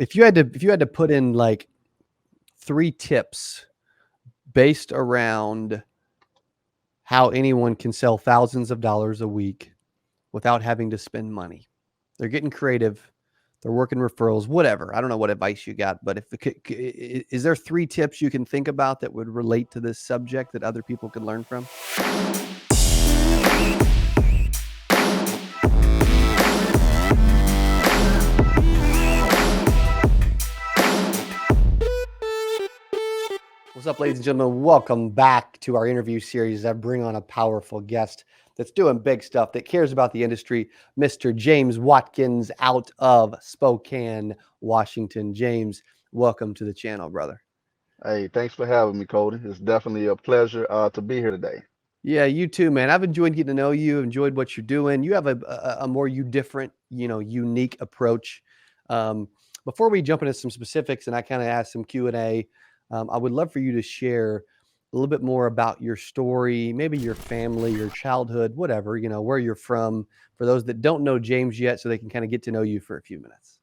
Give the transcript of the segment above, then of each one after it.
if you had to put in like 3 tips based around how anyone can sell thousands of dollars a week without having to spend money. They're getting creative. They're working referrals, whatever. I don't know what advice you got, but is there 3 tips you can think about that would relate to this subject that other people could learn from? What's up, ladies and gentlemen? Welcome back to our interview series. I bring on a powerful guest that's doing big stuff, that cares about the industry, Mr. James Watkins out of Spokane, Washington. James, welcome to the channel, brother. Hey, thanks for having me, Cody. It's definitely a pleasure to be here today. Yeah, you too, man. I've enjoyed getting to know you, enjoyed what you're doing. You have a more different, unique approach. Um, Before we jump into some specifics and I kind of ask some Q&A, I would love for you to share a little bit more about your story, maybe your family, your childhood, whatever, where you're from, for those that don't know James yet, so they can kind of get to know you for a few minutes.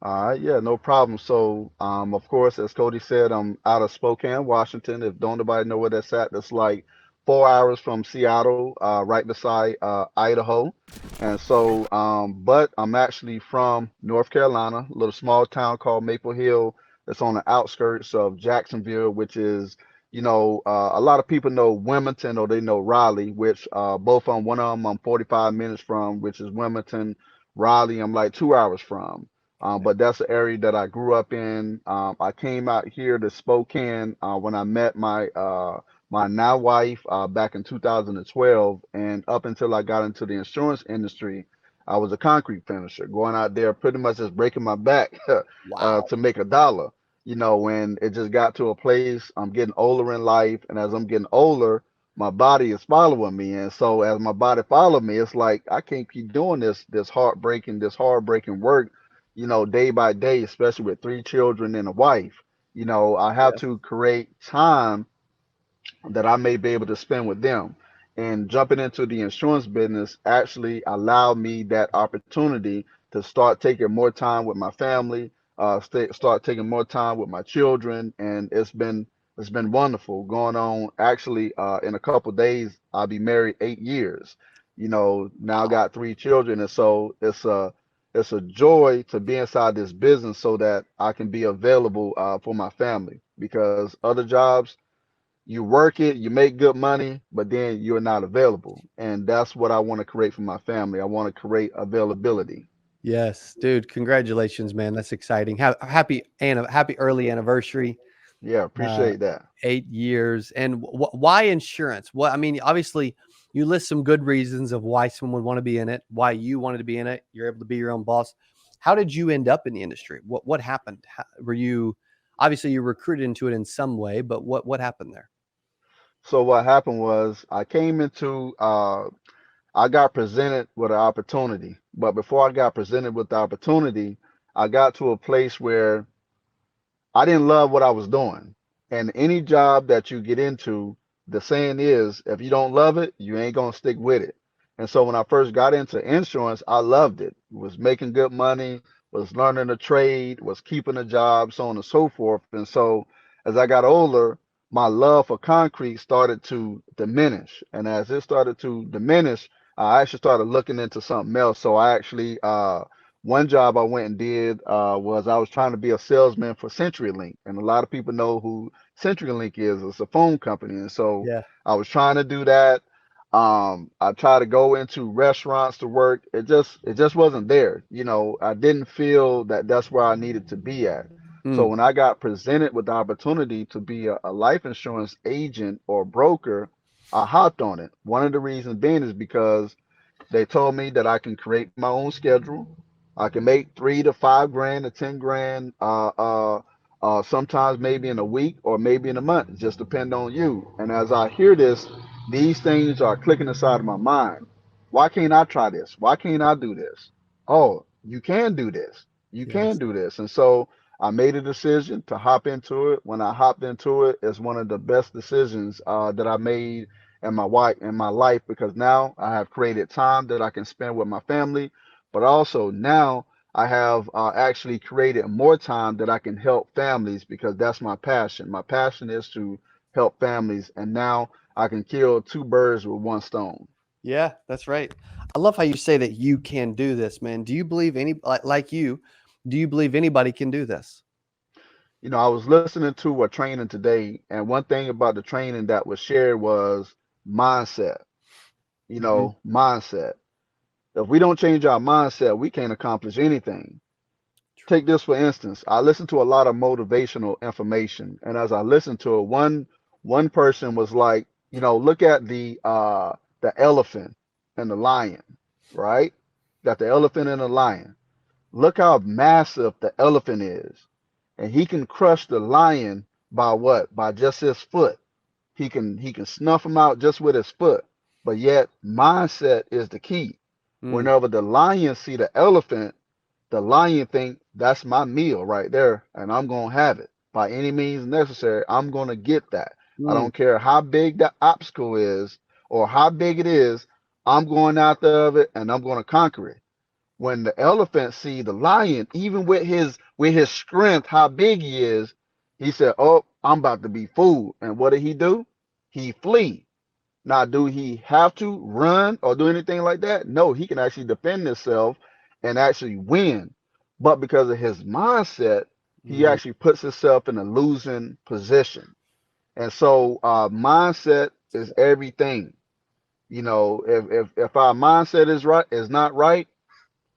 All right, yeah, no problem. So, of course, as Cody said, I'm out of Spokane, Washington. If don't nobody know where that's at, that's like 4 hours from Seattle, right beside Idaho. And so, but I'm actually from North Carolina, a little small town called Maple Hill. That's on the outskirts of Jacksonville, which is, a lot of people know Wilmington or they know Raleigh, which both on one of them I'm 45 minutes from, which is Wilmington. Raleigh, I'm like 2 hours from. But that's the area that I grew up in. I came out here to Spokane when I met my now wife back in 2012, and up until I got into the insurance industry, I was a concrete finisher, going out there pretty much just breaking my back Wow. to make a dollar. When it just got to a place, I'm getting older in life, and as I'm getting older, my body is following me, and so as my body followed me, it's like I can't keep doing this hard breaking work, day by day, especially with 3 children and a wife. I have Yeah. to create time that I may be able to spend with them. And jumping into the insurance business actually allowed me that opportunity to start taking more time with my family, start taking more time with my children, and it's been wonderful. Going on actually in a couple days, I'll be married 8 years. Now I Wow. got 3 children, and so it's a joy to be inside this business so that I can be available for my family because other jobs you work it, you make good money, but then you're not available. And that's what I want to create for my family. I want to create availability. Yes, dude. Congratulations, man. That's exciting. Happy early anniversary. Yeah, uh, appreciate that. 8 years. And why insurance? What I mean, obviously, you list some good reasons of why someone would want to be in it, why you wanted to be in it. You're able to be your own boss. How did you end up in the industry? What happened? Were you obviously you recruited into it in some way, but what happened there? So what happened was I got presented with an opportunity. But before I got presented with the opportunity, I got to a place where I didn't love what I was doing. And any job that you get into, the saying is, if you don't love it, you ain't gonna stick with it. And so when I first got into insurance, I loved it. Was making good money, was learning a trade, was keeping a job, so on and so forth. And so as I got older, my love for concrete started to diminish. And as it started to diminish, I actually started looking into something else. So I actually one job I went and did was I was trying to be a salesman for CenturyLink, and a lot of people know who CenturyLink is. It's a phone company, and so Yeah. I was trying to do that. I tried to go into restaurants to work. It just wasn't there. I didn't feel that that's where I needed to be at. So Mm. when I got presented with the opportunity to be a life insurance agent or broker, I hopped on it. One of the reasons being is because they told me that I can create my own schedule. I can make 3 to 5 grand to 10 grand, sometimes maybe in a week or maybe in a month. It just depends on you. And as I hear this, these things are clicking inside of my mind. Why can't I try this? Why can't I do this? Oh, you can do this. You can Yes. do this. And so I made a decision to hop into it. When I hopped into it, it's one of the best decisions that I made in my life because now I have created time that I can spend with my family, but also now I have actually created more time that I can help families because that's my passion. My passion is to help families, and now I can kill two birds with one stone. Yeah, that's right. I love how you say that you can do this, man. Do you believe like you? Do you believe anybody can do this? You know, I was listening to a training today, and one thing about the training that was shared was mindset. You Hmm. know, mindset. If we don't change our mindset, we can't accomplish anything. Take this for instance. I listen to a lot of motivational information, and as I listened to it, one person was like, you know, look at the elephant and the lion, right? Got the elephant and the lion. Look how massive the elephant is, and he can crush the lion by what? By just his foot. He can snuff him out just with his foot. But yet mindset is the key. Mm, Whenever the lion see the elephant, the lion think that's my meal right there, and I'm gonna have it by any means necessary. I'm gonna get that. I mm, don't care how big the obstacle is or how big it is. I'm going after of it, and I'm gonna conquer it. When the elephant see the lion, even with his strength, how big he is, he said, "Oh, I'm about to be fooled." And what did he do? He flee. Now, do he have to run or do anything like that? No, he can actually defend himself and actually win. But because of his mindset, he mhm. actually puts himself in a losing position. And so, mindset is everything. You know, if our mindset is not right,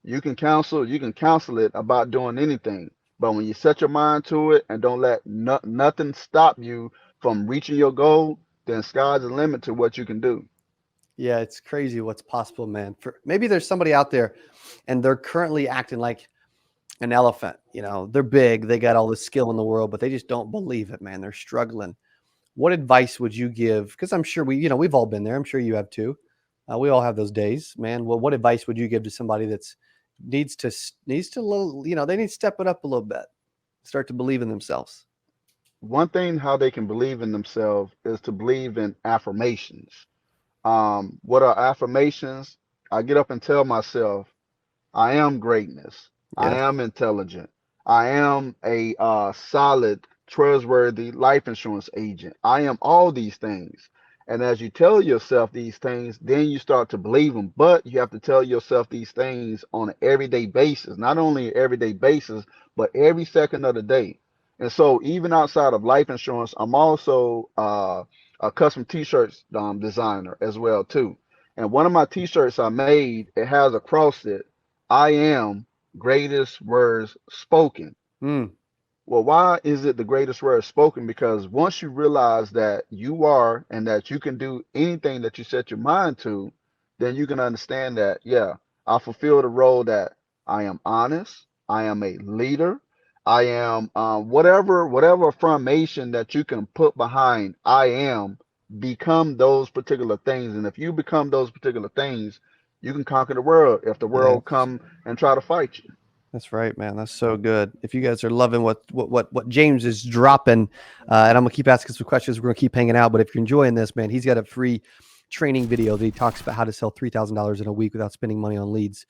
you can counsel it about doing anything. But when you set your mind to it and don't let nothing stop you from reaching your goal, then sky's the limit to what you can do. Yeah, it's crazy what's possible, man. For maybe there's somebody out there, and they're currently acting like an elephant. You know, they're big, they got all the skill in the world, but they just don't believe it, man. They're struggling. What advice would you give? Because I'm sure we've all been there. I'm sure you have too. We all have those days, man. Well, what advice would you give to somebody that's needs to little, they need to step it up a little bit, start to believe in themselves. One thing how they can believe in themselves is to believe in affirmations. What are affirmations? I get up and tell myself, I am greatness. I Yes. am intelligent. I am a solid, trustworthy life insurance agent. I am all these things. And as you tell yourself these things, then you start to believe them. But you have to tell yourself these things on an everyday basis, not only an everyday basis, but every second of the day. And so, even outside of life insurance, I'm also a custom T-shirts designer as well too. And one of my T-shirts I made, it has across it, I am greatest words spoken. Mm, Well, why is it the greatest word spoken? Because once you realize that you are and that you can do anything that you set your mind to, then you can understand that, yeah, I fulfill the role that I am honest, I am a leader, I am whatever affirmation that you can put behind I am, become those particular things. And if you become those particular things, you can conquer the world if the world yes. come and try to fight you. That's right, man. That's so good. If you guys are loving what James is dropping, and I'm gonna keep asking some questions, we're gonna keep hanging out. But if you're enjoying this, man, he's got a free training video that he talks about how to sell $3,000 in a week without spending money on leads.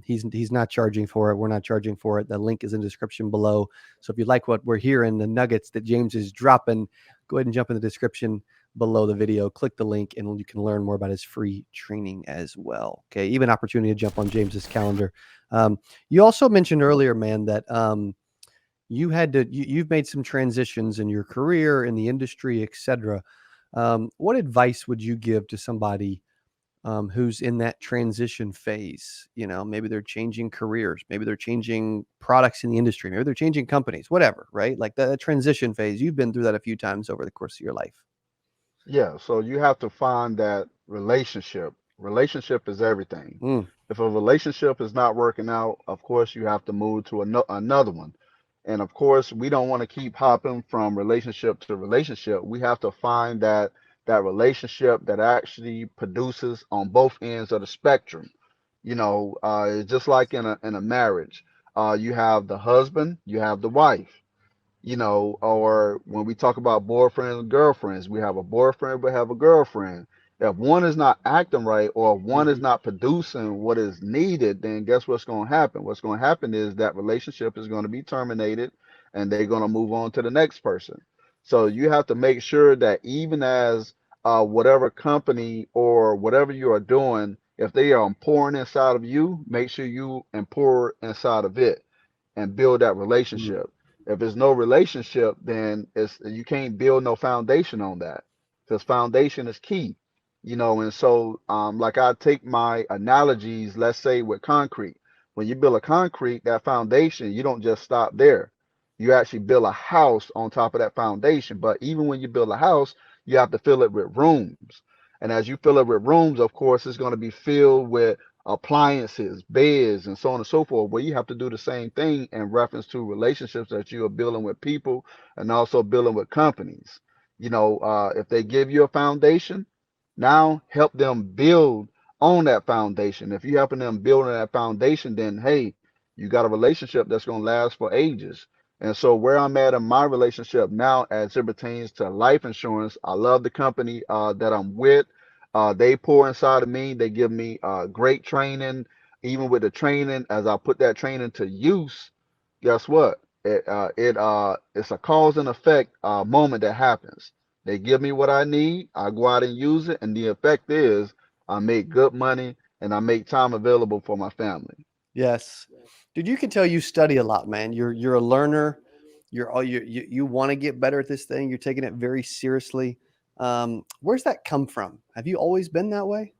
He's not charging for it. We're not charging for it. The link is in the description below. So if you like what we're hearing, the nuggets that James is dropping, go ahead and jump in the description below the video. Click the link, and you can learn more about his free training as well. Okay, even opportunity to jump on James's calendar. Um, you also mentioned earlier, man, that you've made some transitions in your career, in the industry, etc. What advice would you give to somebody who's in that transition phase? You know, maybe they're changing careers, maybe they're changing products in the industry, maybe they're changing companies, whatever, right? Like that transition phase. You've been through that a few times over the course of your life. Yeah, so you have to find that relationship. Relationship is everything. Mm, If a relationship is not working out, of course you have to move to another one. And of course, we don't want to keep hopping from relationship to relationship. We have to find that relationship that actually produces on both ends of the spectrum. You know, it's just like in a marriage. You have the husband, you have the wife, you know, or when we talk about boyfriends and girlfriends, we have a boyfriend, we have a girlfriend. If one is not acting right or one is not producing what is needed, then guess what's going to happen? What's going to happen is that relationship is going to be terminated and they're going to move on to the next person. So you have to make sure that even as whatever company or whatever you are doing, if they are pouring inside of you, make sure you pour inside of it and build that Mm. relationship. If there's no relationship, then it's you can't build no foundation on that because foundation is key, And so, like I take my analogies, let's say with concrete. When you build a concrete, that foundation, you don't just stop there. You actually build a house on top of that foundation. But even when you build a house, you have to fill it with rooms. And as you fill it with rooms, of course, it's going to be filled with appliances, beds, and so on and so forth. Well, you have to do the same thing in reference to relationships that you are building with people and also building with companies. If they give you a foundation, now help them build on that foundation. If you're helping them build on that foundation, then hey, you got a relationship that's going to last for ages. And so where I'm at in my relationship now, as it pertains to life insurance, I love the company that I'm with. They pour inside of me. They give me great training. Even with the training, as I put that training to use, guess what? It's a cause and effect moment that happens. They give me what I need. I go out and use it, and the effect is I make good money and I make time available for my family. Yes. Dude, you can tell you study a lot, man. You're a learner. You want to get better at this thing. You're taking it very seriously. Where's that come from? Have you always been that way?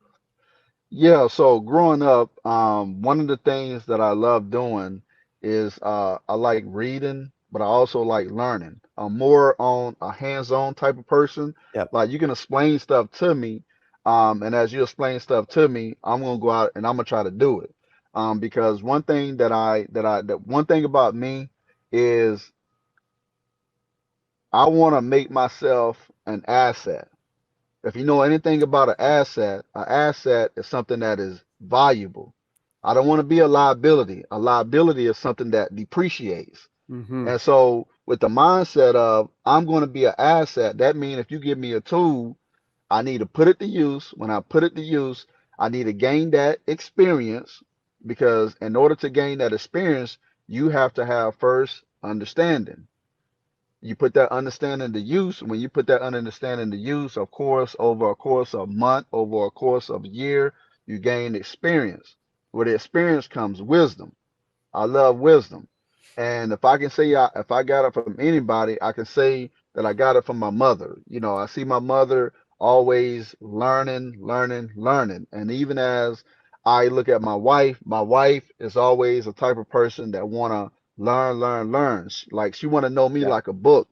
Yeah, so growing up, one of the things that I love doing is I like reading, but I also like learning. I'm more on a hands-on type of person. Yep. Like you can explain stuff to me, and as you explain stuff to me, I'm gonna go out and I'm gonna try to do it. Because that one thing about me is I want to make myself an asset. If you know anything about an asset is something that is valuable. I don't want to be a liability. A liability is something that depreciates. Mm-hmm. And so, with the mindset of I'm going to be an asset, that means if you give me a tool, I need to put it to use. When I put it to use, I need to gain that experience because in order to gain that experience, you have to have first understanding. You put that understanding to use. When you put that understanding to use, of course, over a course of a month, over a course of a year, you gain experience. With experience comes wisdom. I love wisdom. And if I can say if I got it from anybody, I can say that I got it from my mother. I see my mother always learning, learning, learning. And even as I look at my wife is always a type of person that wanna learn, learn, learn. Like she wanna know me Yeah. like a book.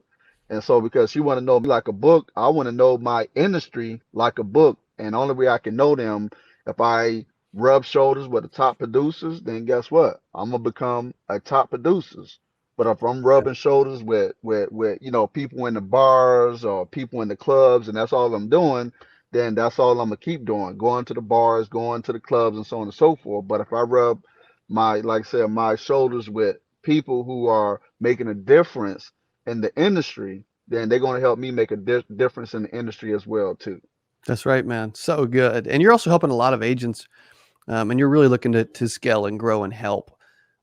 And so because she wanna know me like a book, I wanna know my industry like a book. And only way I can know them if I rub shoulders with the top producers, then guess what? I'm gonna become a top producers. But if I'm Yeah. rubbing shoulders with people in the bars or people in the clubs, and that's all I'm doing, then that's all I'm gonna keep doing, going to the bars, going to the clubs, and so on and so forth. But if I rub like I said, my shoulders with people who are making a difference in the industry, then they're gonna help me make a difference in the industry as well too. That's right, man. So good. And you're also helping a lot of agents, and you're really looking to scale and grow and help.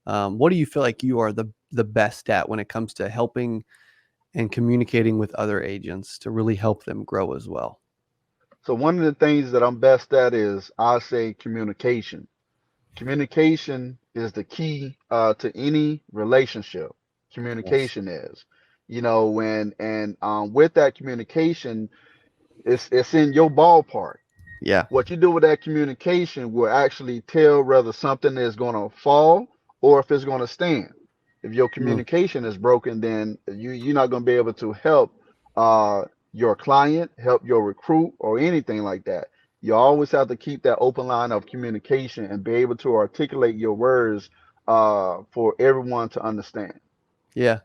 What do you feel like you are the best at when it comes to helping and communicating with other agents to really help them grow as well? So one of the things that I'm best at is I say communication. Communication is the key to any relationship. Yes. Communication is, when and with that communication, it's in your ballpark. Yeah. What you do with that communication will actually tell whether something is going to fall or if it's going to stand. If your Mm. communication is broken, then you're not going to be able to help uh, your client, help your recruit, or anything like that. You always have to keep that open line of communication and be able to articulate your words for everyone to understand. Yeah.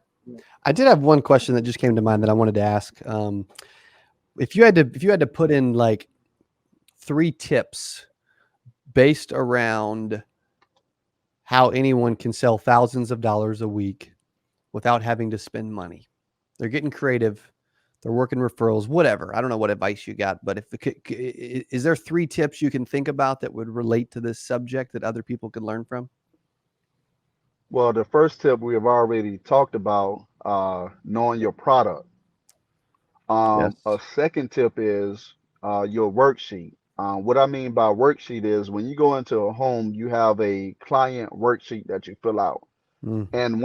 I did have one question that just came to mind that I wanted to ask. If you had to put in like 3 tips based around how anyone can sell thousands of dollars a week without having to spend money. They're getting creative. they're working referrals, whatever. I don't know what advice you got, but is there 3 tips you can think about that would relate to this subject that other people could learn from? Well, the first tip we have already talked about, knowing your product. Yes. A second tip is your worksheet. What I mean by worksheet is when you go into a home, you have a client worksheet that you fill out. Mm, And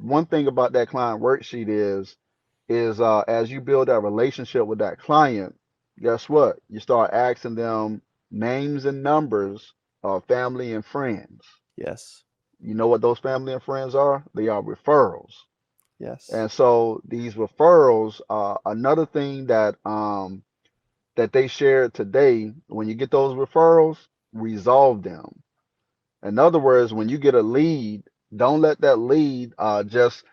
one thing about that client worksheet is as you build that relationship with that client, guess what? You start asking them names and numbers of family and friends. yes. You know what those family and friends are? They are referrals. Yes. And so these referrals, another thing that they shared today, when you get those referrals, resolve them. In other words, when you get a lead, don't let that lead just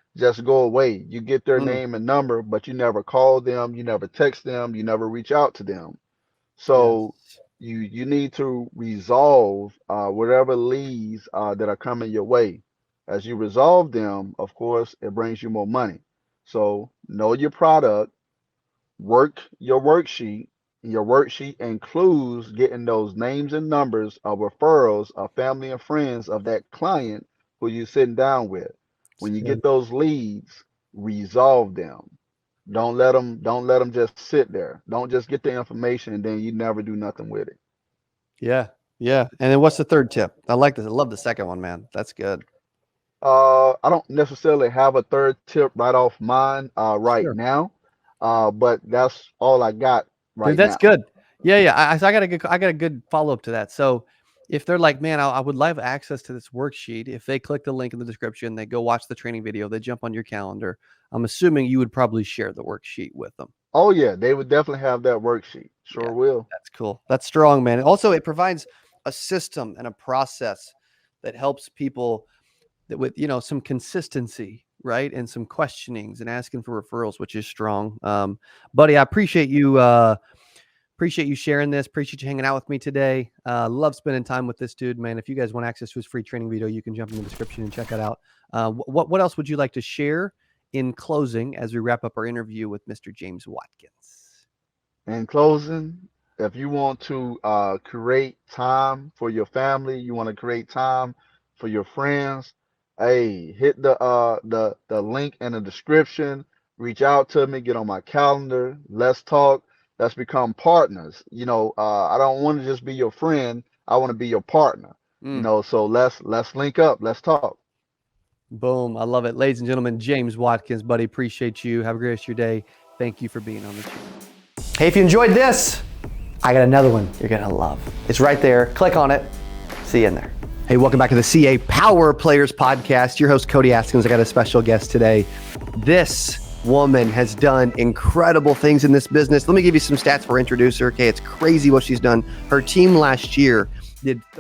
go away. You get their Mm, name and number, but you never call them, you never text them, you never reach out to them. So yes. you need to resolve whatever leads that are coming your way. As you resolve them, of course, it brings you more money. So know your product, work your worksheet. Your worksheet includes getting those names and numbers of referrals of family and friends of that client who you're sitting down with. It's When you good. get those leads, resolve them. Don't let them just sit there. Don't just get the information and then you never do nothing with it. Yeah. Yeah. And then what's the 3rd tip? I like this. I love the second one, man. That's good. I don't necessarily have a third tip right off mine right Sure. now, but that's all I got Dude, right that's now. good. Yeah, yeah. I got a good follow-up to that. So if they're like, man, I would love access to this worksheet. If they click the link in the description, they go watch the training video, they jump on your calendar. I'm assuming you would probably share the worksheet with them. Oh yeah, they would definitely have that worksheet. Yeah, Sure will. that's cool. That's strong, man. Also, it provides a system and a process that helps people that with, some consistency, right? And some questionings and asking for referrals, which is strong. Buddy, I appreciate you sharing this. Appreciate you hanging out with me today. Love spending time with this dude, man. If you guys want access to his free training video, you can jump in the description and check it out. What else would you like to share in closing as we wrap up our interview with Mr. James Watkins? In closing, if you want to create time for your family, you want to create time for your friends, hey, hit the link in the description. Reach out to me, get on my calendar. Let's talk. Let's become partners. I don't want to just be your friend. I want to be your partner. Mm, So let's link up. Let's talk. boom. I love it. Ladies and gentlemen, James Watkins, buddy. Appreciate you. Have a great rest of your day. Thank you for being on the channel. Hey, if you enjoyed this, I got another one you're going to love. It's right there. Click on it. See you in there. Hey, welcome back to the CA Power Players Podcast. Your host, Cody Askins. I got a special guest today. This woman has done incredible things in this business. Let me give you some stats for introduce her. Okay, it's crazy what she's done. Her team last year did